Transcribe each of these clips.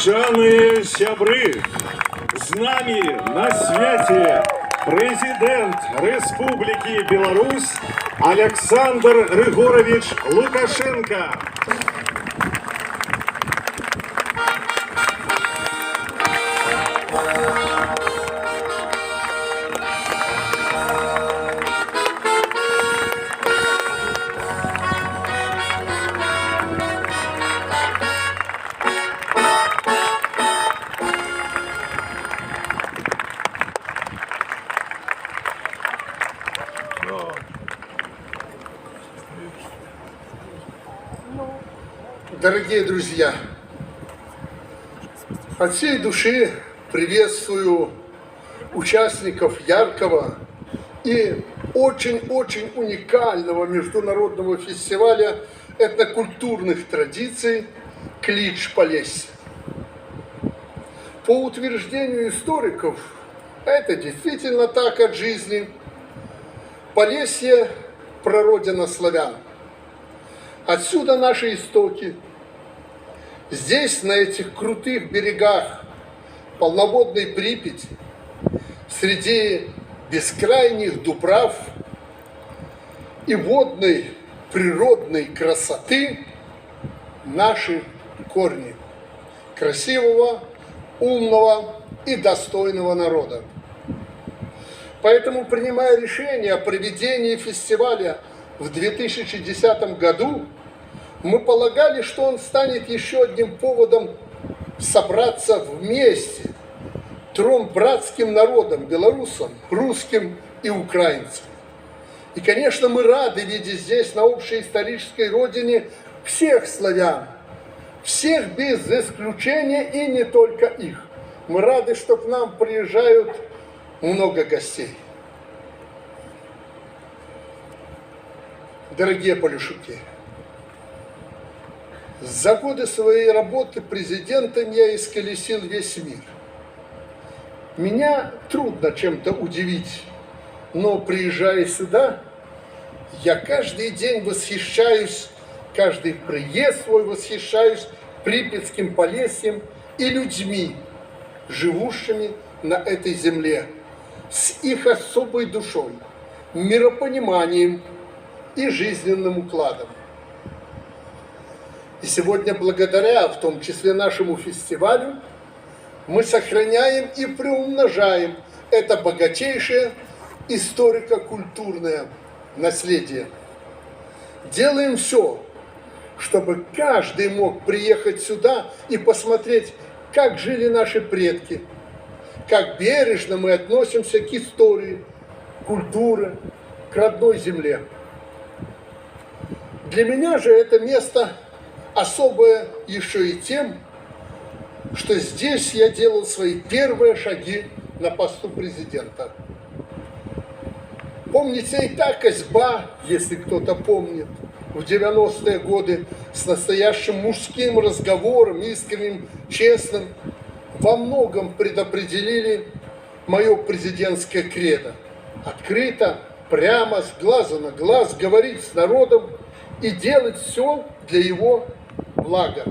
Шановні сябри, з нами на святі президент Республіки Білорусь Олександр Григорович Лукашенко. Дорогие друзья, от всей души приветствую участников яркого и очень-очень уникального международного фестиваля этнокультурных традиций «Клич-Полесье». По утверждению историков, это действительно так от жизни. Полесье – прародина славян. Отсюда наши истоки. Здесь, на этих крутых берегах полноводной Припяти, среди бескрайних дубрав и водной природной красоты наши корни красивого, умного и достойного народа. Поэтому, принимая решение о проведении фестиваля в 2010 году, мы полагали, что он станет еще одним поводом собраться вместе трем братским народам, белорусам, русским и украинцам. И, конечно, мы рады видеть здесь, на общей исторической родине, всех славян, всех без исключения и не только их. Мы рады, что к нам приезжают много гостей. Дорогие полюшуки, за годы своей работы президентом я исколесил весь мир. Меня трудно чем-то удивить, но приезжая сюда, я каждый день восхищаюсь, каждый приезд свой восхищаюсь Припятским Полесьем и людьми, живущими на этой земле, с их особой душой, миропониманием и жизненным укладом. И сегодня, благодаря, в том числе нашему фестивалю, мы сохраняем и приумножаем это богатейшее историко-культурное наследие. Делаем все, чтобы каждый мог приехать сюда и посмотреть, как жили наши предки, как бережно мы относимся к истории, культуре, к родной земле. Для меня же это место особое еще и тем, что здесь я делал свои первые шаги на посту президента. Помните, и та Козьба, если кто-то помнит, в 90-е годы с настоящим мужским разговором, искренним, честным, во многом предопределили мое президентское кредо. Открыто, прямо, с глазу на глаз говорить с народом и делать все для его блага.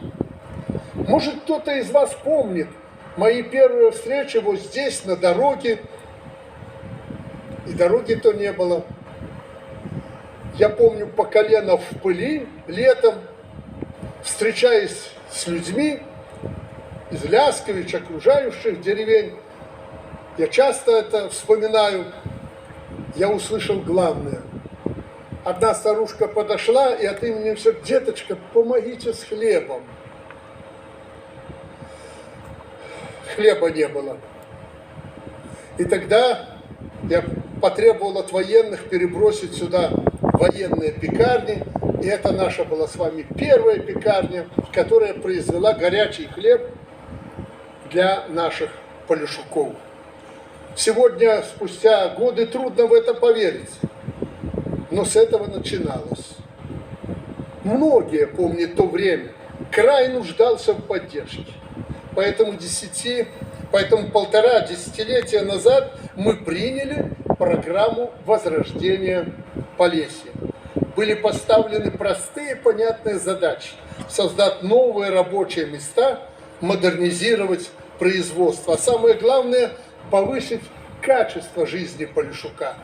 Может, кто-то из вас помнит мои первые встречи вот здесь, на дороге, и дороги-то не было. Я помню, по колено в пыли летом, встречаясь с людьми из Ляскович, окружающих деревень, я часто это вспоминаю, я услышал главное. Одна старушка подошла и от имени всех: деточка, помогите с хлебом. Хлеба не было. И тогда я потребовал от военных перебросить сюда военные пекарни. И это наша была с вами первая пекарня, которая произвела горячий хлеб для наших полюшуков. Сегодня, спустя годы, трудно в это поверить. Но с этого начиналось. Многие помнят то время. Край нуждался в поддержке. Поэтому полтора десятилетия назад мы приняли программу возрождения Полесья. Были поставлены простые, понятные задачи. Создать новые рабочие места модернизировать производство, а самое главное – повысить качество жизни Полишука.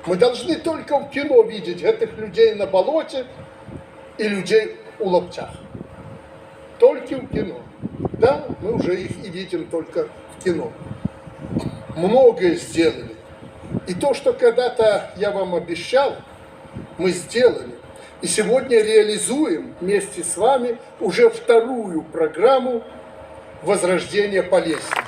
Мы должны только в кино видеть этих людей на болоте и людей у лаптях. Только в кино. Да, мы уже их и видим только в кино. Многое сделали. И то, что когда-то я вам обещал, мы сделали. И сегодня реализуем вместе с вами уже вторую программу возрождения Полесья.